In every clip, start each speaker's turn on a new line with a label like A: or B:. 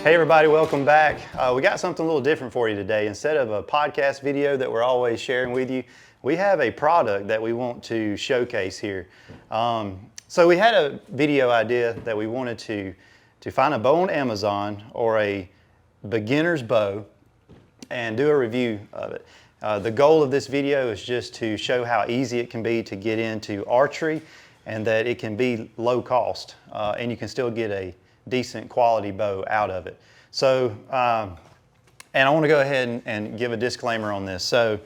A: Hey everybody, welcome back. We got something a little different for you today. Instead of a podcast video that we're always sharing with you, we have a product that we want to showcase here. So we had a video idea that we wanted to find a bow on Amazon or a beginner's bow and do a review of it. The goal of this video is just to show how easy it can be to get into archery and that it can be low cost and you can still get a decent quality bow out of it. So, and I want to go ahead and give a disclaimer on this. So,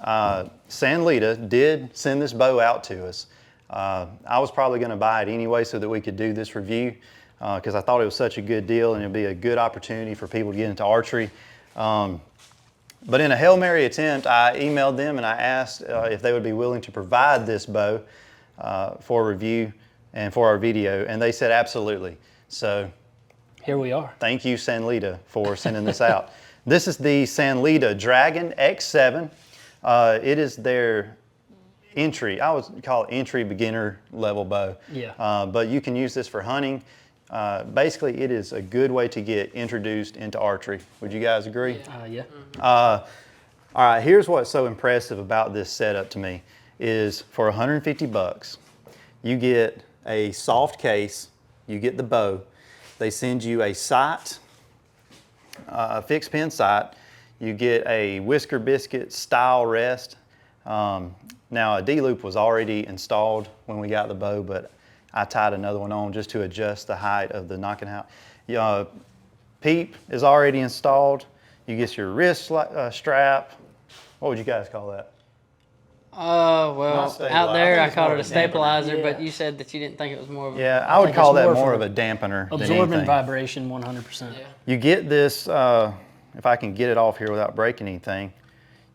A: Sanlida did send this bow out to us. I was probably going to buy it anyway so that we could do this review because I thought it was such a good deal and it'd be a good opportunity for people to get into archery. But in a Hail Mary attempt, I emailed them and I asked if they would be willing to provide this bow for review and for our video, and they said absolutely. So
B: here we are.
A: Thank you, Sanlida, for sending this out. This is the Sanlida Dragon X7. It is their entry, I would call it entry beginner level bow.
B: Yeah.
A: But you can use this for hunting. Basically, it is a good way to get introduced into archery. Would you guys agree?
B: Yeah.
A: All right, here's what's so impressive about this setup to me is for 150 bucks, you get a soft case, you get the bow, they send you a sight, a fixed pin sight, you get a whisker biscuit style rest. Now a D-loop was already installed when we got the bow, but I tied another one on just to adjust the height of the knocking out. Peep is already installed. You get your wrist strap. What would you guys call that?
C: Well, out there I called it a stabilizer, yeah. But you said that you didn't think it was more of a...
A: Yeah, I would call that more of a dampener.
B: Absorbing vibration 100%.
C: Yeah.
A: You get this, if I can get it off here without breaking anything,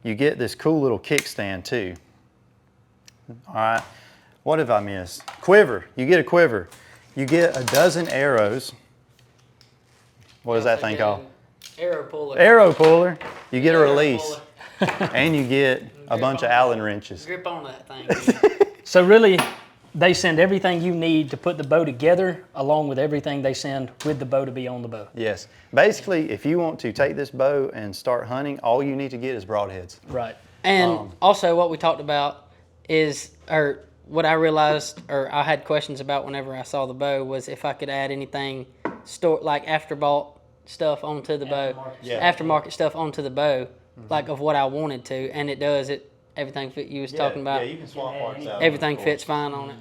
A: you get this cool little kickstand too. All right, what have I missed? Quiver, you get a quiver. You get a dozen arrows. What is that thing called?
C: Arrow puller.
A: Arrow puller. You get a release. And you get a bunch of Allen wrenches.
C: Grip on that thing.
B: So really, they send everything you need to put the bow together along with everything they send with the bow to be on the bow.
A: Yes. Basically, if you want to take this bow and start hunting, all you need to get is broadheads.
B: Right.
C: And also what we talked about is, or what I realized, or I had questions about whenever I saw the bow, was if I could add anything like after-bought stuff onto the bow. Aftermarket stuff onto the bow. Like of what I wanted to, and it does. Everything you was talking about.
A: Yeah, you can swap parts out.
C: Everything fits fine on it.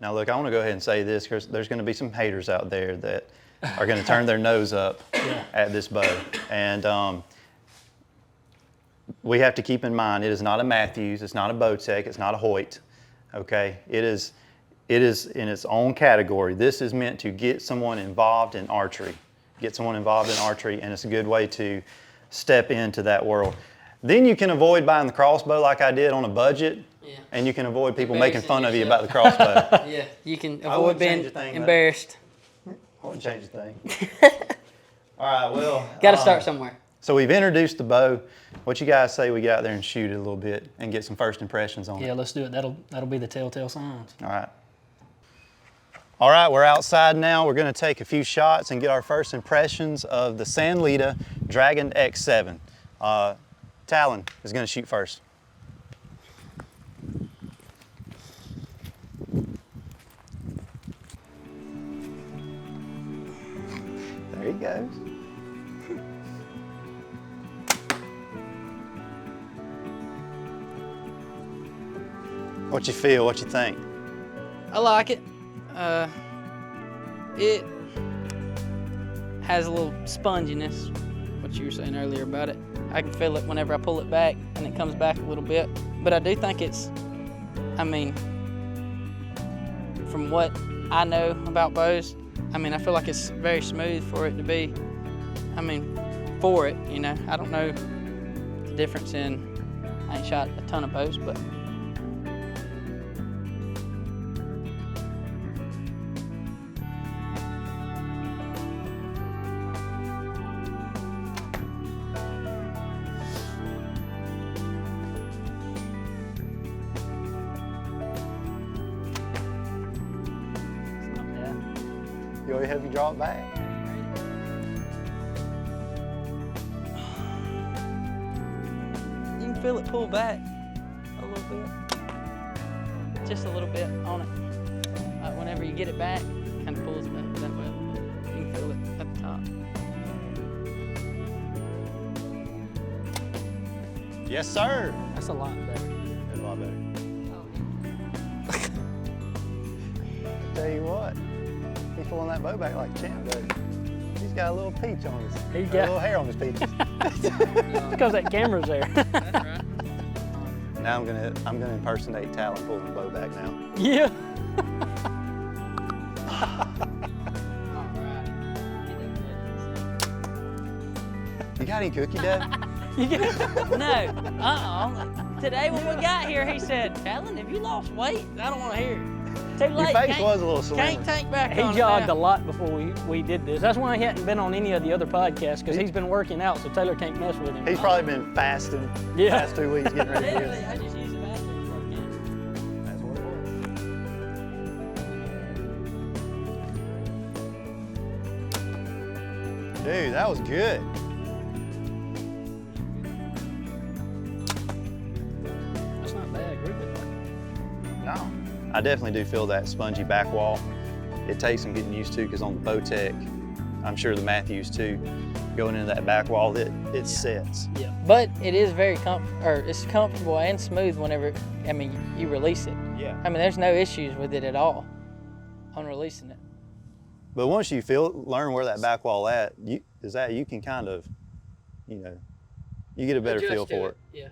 A: Now look, I want to go ahead and say this because there's going to be some haters out there that are going to turn their nose up at this bow, and we have to keep in mind it is not a Matthews, it's not a Bowtech, it's not a Hoyt. Okay, it is in its own category. This is meant to get someone involved in archery, and it's a good way to step into that world. Then you can avoid buying the crossbow like I did on a budget, and you can avoid people making fun of you about the crossbow.
C: Yeah, you can avoid being embarrassed.
A: I wouldn't change a thing. All right, well.
C: Got to start somewhere.
A: So we've introduced the bow. What you guys say we get out there and shoot it a little bit and get some first impressions on it?
B: Yeah, let's do it. That'll be the telltale signs.
A: All right. All right, we're outside now. We're going to take a few shots and get our first impressions of the Sanlida Dragon X7. Talon is going to shoot first. There he goes. What you feel? What you think?
C: I like it. It has a little sponginess, what you were saying earlier about it. I can feel it whenever I pull it back, and it comes back a little bit. But I do think it's, I mean, from what I know about bows, I mean, I feel like it's very smooth for it to be, I mean, for it, you know. I don't know the difference in, I ain't shot a ton of bows, but
A: You already have you draw it back?
C: feel it pull back a little bit. Just a little bit on it. Whenever you get it back, kind of pulls back that way. You can feel it at the top.
A: Yes, sir.
B: That's a lot better.
A: That's a lot better. Tell you what, he's pulling that bow back like a champ does. He's got a little peach on his,
B: He
A: a
B: got-
A: little hair on his peaches.
B: Because that camera's there.
C: That's right.
A: Now I'm gonna impersonate Talon pulling the bow back now.
B: Yeah.
A: You got any cookie, Dad?
C: No. Today when we got here, he said, Talon, have you lost weight? I don't want to hear it. Too late.
A: Your face was a little slimmer.
C: Can't take back
B: He
C: on
B: jogged
C: it
B: a
C: now.
B: lot before we did this. That's why he hadn't been on any of the other podcasts, because he's been working out, so Taylor can't mess with him.
A: He's probably been fasting the
B: Yeah.
A: past 2 weeks getting ready to do
C: Literally,
A: this.
C: I just use the bathroom for a can.
A: That's what it was. Dude, that was good.
B: That's not bad, group it.
A: No. I definitely do feel that spongy back wall. It takes some getting used to because on the Bowtech, I'm sure the Matthews too, going into that back wall, it sets.
B: Yeah.
C: But it is very it's comfortable and smooth whenever, you release it.
A: Yeah.
C: There's no issues with it at all on releasing it.
A: But once you learn where that back wall you can kind of, you get a better feel for it.
C: Yeah.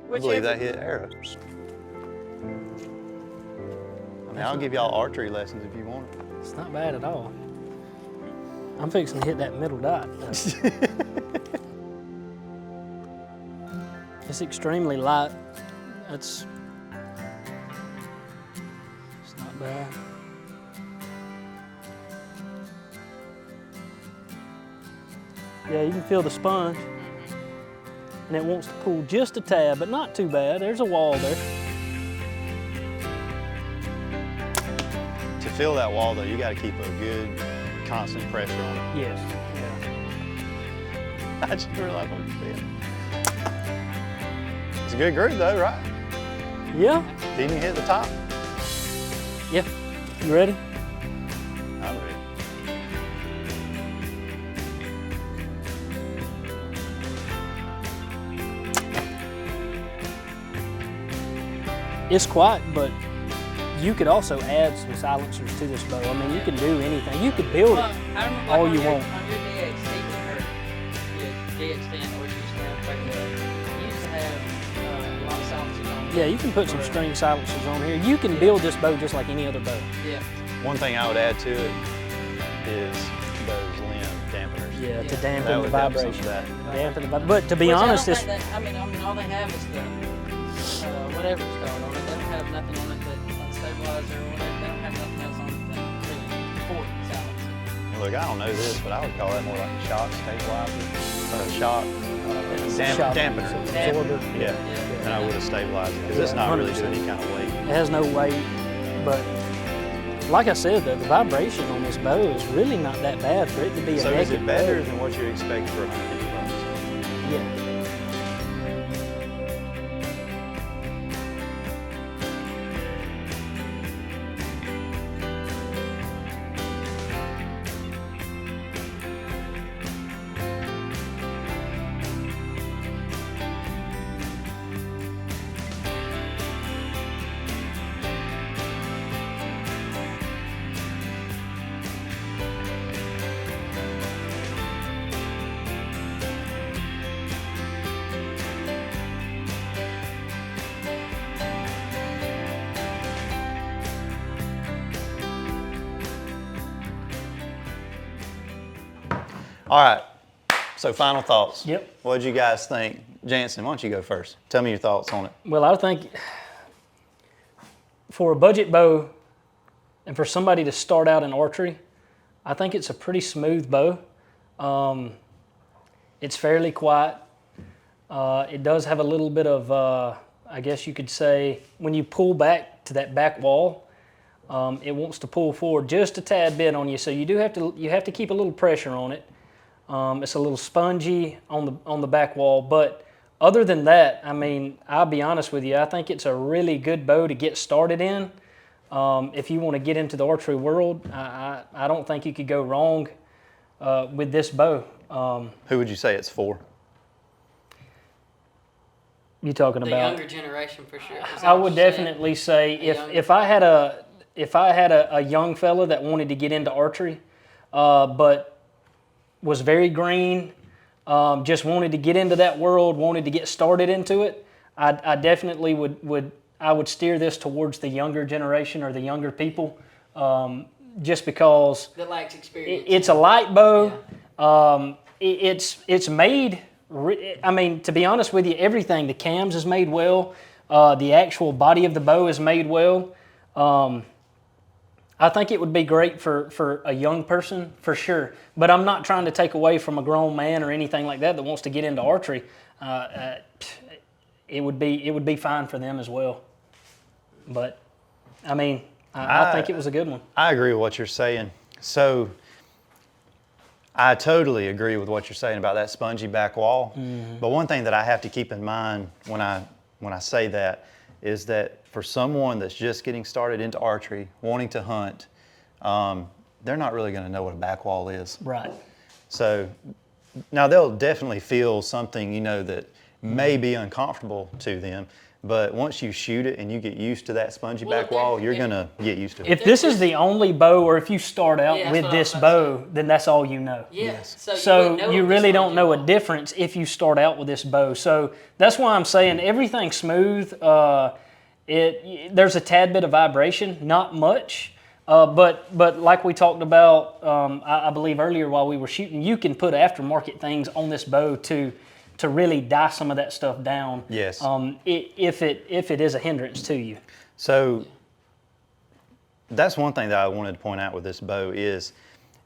A: I believe that hit arrow. I'll give y'all archery lessons if you want it.
B: It's not bad at all. I'm fixing to hit that middle dot. It's extremely light. It's not bad. Yeah, you can feel the sponge. And it wants to pull just a tad, but not too bad. There's a wall there.
A: To feel that wall though, you got to keep a good, constant pressure on it.
B: Yes.
A: I just realized what you're saying. It's a good groove though, right?
B: Yeah.
A: Didn't you hit the top?
B: Yeah. You ready?
A: I'm ready.
B: It's quiet, but you could also add some silencers to this bow. You can do anything. You could build it all you want.
C: On your DXT, your DXT or you used to have a lot of silencers on it.
B: Yeah, you can put some string silencers on here. You can build this bow just like any other bow.
C: Yeah.
A: One thing I would add to it is those limb dampeners.
B: Yeah, to
C: Yeah.
B: dampen
A: That
B: the
A: would help some
B: vibration.
A: of that.
B: Dampen the but to be
C: Which I
B: honest,
C: don't
B: this
C: think that, all they have is the whatever's going on it. They don't have nothing on it that unstabilizer or whatever. They don't have nothing else on it that really support silence.
A: Look, I don't know this, but I would call that more like a shock stabilizer or a shock
B: shock
A: dampener.
B: absorber.
A: Yeah, and I would have stabilized it because it's not really doing any kind of weight.
B: It has no weight, but like I said, the vibration on this bow is really not that bad for it to be a
A: So is
B: naked
A: it better
B: bow.
A: than what you expect for $150?
B: Yeah.
A: All right, so final thoughts.
B: Yep.
A: What did you guys think? Jansen, why don't you go first? Tell me your thoughts on it.
B: Well, I think for a budget bow and for somebody to start out in archery, I think it's a pretty smooth bow. It's fairly quiet. It does have a little bit of, I guess you could say, when you pull back to that back wall, it wants to pull forward just a tad bit on you. So you have to keep a little pressure on it. It's a little spongy on the back wall, but other than that, I mean, I'll be honest with you, I think it's a really good bow to get started in. If you want to get into the archery world, I don't think you could go wrong with this bow.
A: Who would you say it's for?
B: You talking
C: The
B: about?
C: younger generation for sure. Is that
B: I
C: what
B: would
C: you're saying?
B: definitely say
C: younger-
B: if I had a young fella that wanted to get into archery, but was very green, just wanted to get into that world, wanted to get started into it, I definitely would steer this towards the younger generation or the younger people, just because
C: that lacks experience.
B: it's a light bow. It's made. I mean, to be honest with you, everything, the cams is made well. The actual body of the bow is made well. I think it would be great for a young person, for sure. But I'm not trying to take away from a grown man or anything like that wants to get into archery. It would be fine for them as well. But, I mean, I think it was a good one.
A: I agree with what you're saying. So I totally agree with what you're saying about that spongy back wall.
B: Mm-hmm.
A: But one thing that I have to keep in mind when I say that is that for someone that's just getting started into archery, wanting to hunt, they're not really going to know what a back wall is.
B: Right.
A: So now they'll definitely feel something, that may be uncomfortable to them. But once you shoot it and you get used to that spongy back wall, you're going to get used to it.
B: If this is the only bow, or if you start out
C: Yeah,
B: with
C: that's what I
B: this
C: was about to
B: bow, then that's all you know.
C: Yeah.
A: Yes.
C: So
B: You really don't know a difference if you start out with this bow. So that's why I'm saying everything's smooth. There's a tad bit of vibration, not much. But like we talked about, I believe earlier while we were shooting, you can put aftermarket things on this bow to really die some of that stuff down.
A: Yes.
B: If it is a hindrance to you.
A: So that's one thing that I wanted to point out with this bow is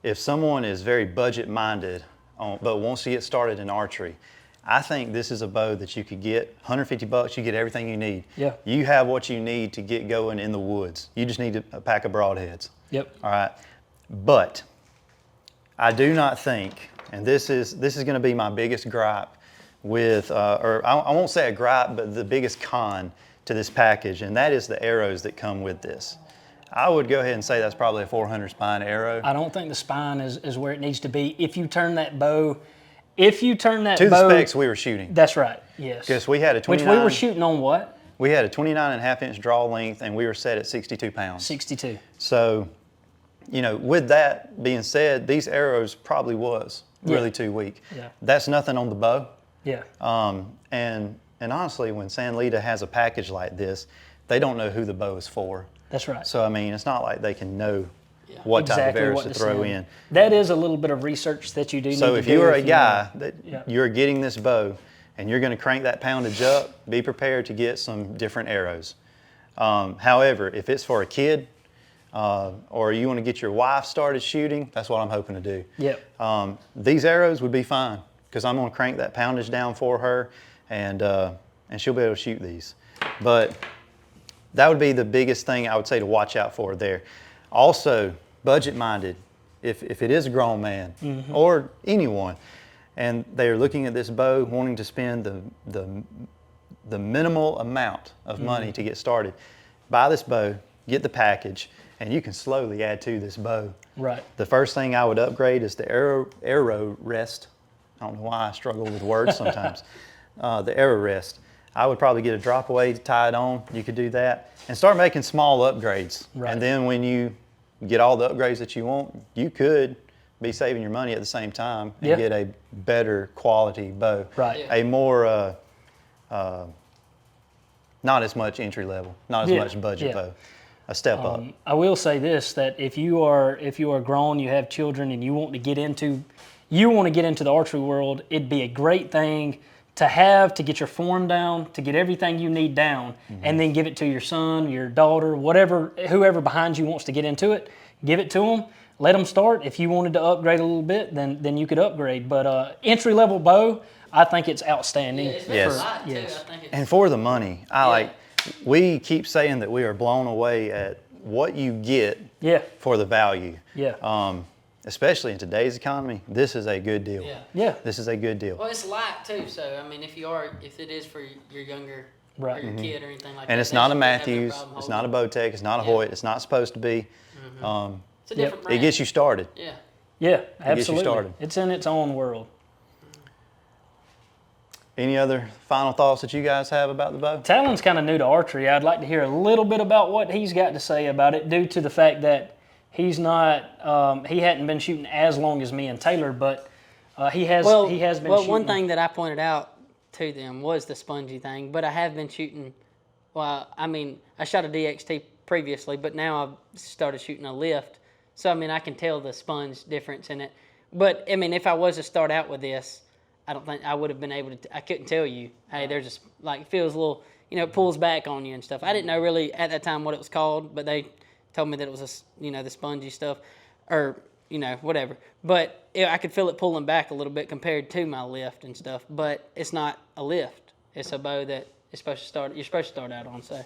A: if someone is very budget minded but wants to get started in archery, I think this is a bow that you could get $150, you get everything you need.
B: Yeah.
A: You have what you need to get going in the woods. You just need a pack of broadheads.
B: Yep.
A: All right. But I do not think, and this is going to be my biggest gripe with, or I won't say a gripe, but the biggest con to this package, and that is the arrows that come with this. I would go ahead and say that's probably a 400 spine arrow.
B: I don't think the spine is where it needs to be. If you turn that bow, to
A: the specs we were shooting.
B: That's right. Yes.
A: Because we had a 29.
B: Which we were shooting on what?
A: We had a 29.5 inch draw length, and we were set at 62 pounds.
B: 62.
A: So, with that being said, these arrows probably was really too weak.
B: Yeah.
A: That's nothing on the bow.
B: Yeah.
A: And honestly, when Sanlida has a package like this, they don't know who the bow is for.
B: That's right.
A: So, I mean, it's not like they can know what type of arrows to throw in.
B: That is a little bit of research that you do need to do.
A: So if you are a guy
B: you
A: that you're getting this bow and you're going to crank that poundage up, be prepared to get some different arrows. However, if it's for a kid or you want to get your wife started shooting, that's what I'm hoping to do.
B: Yep.
A: These arrows would be fine because I'm going to crank that poundage down for her and she'll be able to shoot these. But that would be the biggest thing I would say to watch out for there. Also, budget-minded, if it is a grown man or anyone, and they are looking at this bow, wanting to spend the minimal amount of money to get started, buy this bow, get the package, and you can slowly add to this bow.
B: Right.
A: The first thing I would upgrade is the arrow rest. I don't know why I struggle with words sometimes. The arrow rest. I would probably get a drop away to tie it on. You could do that and start making small upgrades.
B: Right.
A: And then when you get all the upgrades that you want, you could be saving your money at the same time and get a better quality bow.
B: Right.
A: A more, not as much entry level, not as much budget bow. A step up.
B: I will say this, that if you are grown, you have children, and you want to get into the archery world, it'd be a great thing to have, to get your form down, to get everything you need down, and then give it to your son, your daughter, whoever behind you wants to get into it, give it to them, let them start. If you wanted to upgrade a little bit, then you could upgrade. But entry-level bow, I think it's outstanding.
A: Yes. And for the money, we keep saying that we are blown away at what you get for the value.
B: Yeah.
A: especially in today's economy, this is a good deal.
C: Yeah.
B: Yeah.
A: This is a good deal.
C: Well, it's light too, so I mean, if it is for your younger
B: Right.
C: or your kid or anything like that,
A: And it's
C: they
A: not a
C: shouldn't have no
A: Matthews,
C: problem
A: it's
C: holding
A: not a
C: it.
A: Bowtech, it's not a
C: Yeah.
A: Hoyt, it's not supposed to be.
C: It's a different
A: It
C: brand.
A: gets you started.
C: Yeah.
B: Yeah,
A: gets you
B: absolutely.
A: started.
B: It's in its own world.
A: Any other final thoughts that you guys have about the bow?
B: Talon's kind of new to archery. I'd like to hear a little bit about what he's got to say about it, due to the fact that he's not, he hadn't been shooting as long as me and Taylor, but he has been
C: well,
B: shooting.
C: one thing that I pointed out to them was the spongy thing, but I have been shooting. Well, I mean, I shot a DXT previously, but now I've started shooting a lift, so I mean, I can tell the sponge difference in it. But I mean, if I was to start out with this, I don't think I would have been able to. I couldn't tell you, hey, there's just like it feels a little, it pulls back on you and stuff. I didn't know really at that time what it was called, but they told me that it was the spongy stuff, or whatever. But I could feel it pulling back a little bit compared to my lift and stuff. But it's not a lift. It's a bow that you're supposed to start out on. So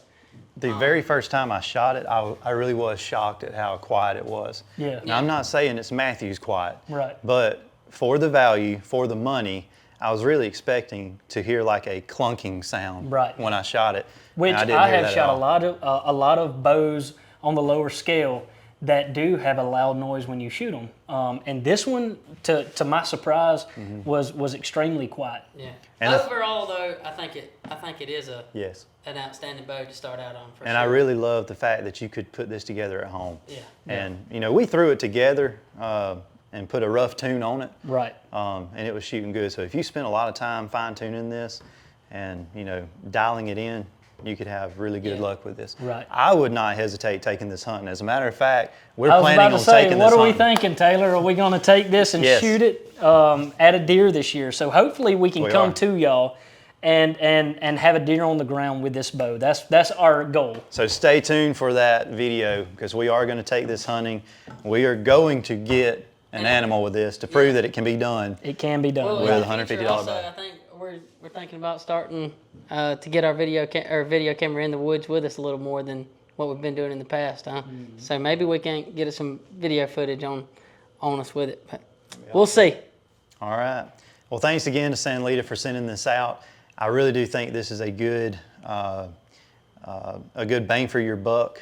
A: The very first time I shot it, I really was shocked at how quiet it was.
B: Yeah.
A: Now, I'm not saying it's Matthews quiet.
B: Right.
A: But for the value, for the money, I was really expecting to hear like a clunking sound
B: Right.
A: when I shot it.
B: Which
A: and I didn't
B: I
A: hear
B: have
A: that at
B: shot
A: all.
B: a lot of bows on the lower scale that do have a loud noise when you shoot them. And this one, to my surprise, was extremely quiet.
C: yeah.
A: And
C: Overall, though, I think it is
A: Yes.
C: an outstanding bow to start out on. For
A: And
C: sure.
A: I really love the fact that you could put this together at home.
C: Yeah.
A: And, we threw it together and put a rough tune on it.
B: Right.
A: And it was shooting good. So if you spent a lot of time fine-tuning this and, dialing it in, you could have really good
C: Yeah.
A: luck with this.
B: Right.
A: I would not hesitate taking this hunting. As a matter of fact, we're
B: I was
A: planning
B: about to
A: on
B: say,
A: taking
B: what
A: this
B: are we
A: hunting.
B: thinking, Taylor? Are we going to take this and
A: Yes.
B: shoot it at a deer this year? So hopefully we can
A: We
B: come
A: are.
B: to y'all and have a deer on the ground with this bow. That's our goal.
A: So stay tuned for that video because we are going to take this hunting. We are going to get an animal with this to prove that it can be done.
B: It can be done.
C: Well,
A: With
C: in
A: a
C: the
A: $150
C: future also,
A: bow.
C: I think we're thinking about starting to get our video camera in the woods with us a little more than what we've been doing in the past, huh? So maybe we can get us some video footage on us with it. But we'll see.
A: All right. Well, thanks again to Sanlida for sending this out. I really do think this is a good bang for your buck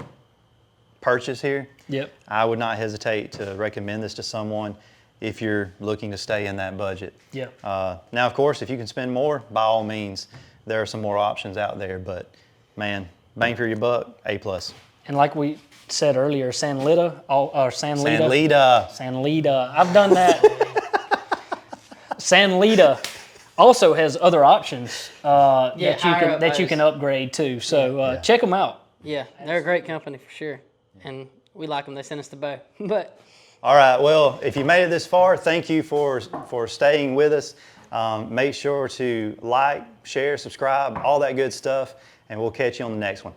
A: purchase here.
B: Yep.
A: I would not hesitate to recommend this to someone if you're looking to stay in that budget.
B: Yeah.
A: Now, of course, if you can spend more, by all means, there are some more options out there. But man, bang for your buck, A+.
B: And like we said earlier, Sanlida. Sanlida. I've done that. Sanlida also has other options that
C: higher up
B: you can
C: bows.
B: upgrade to. So check them out.
C: Yeah, they're a great company for sure, and we like them. They sent us the bow, but.
A: All right, well, if you made it this far, thank you for staying with us. Make sure to like, share, subscribe, all that good stuff, and we'll catch you on the next one.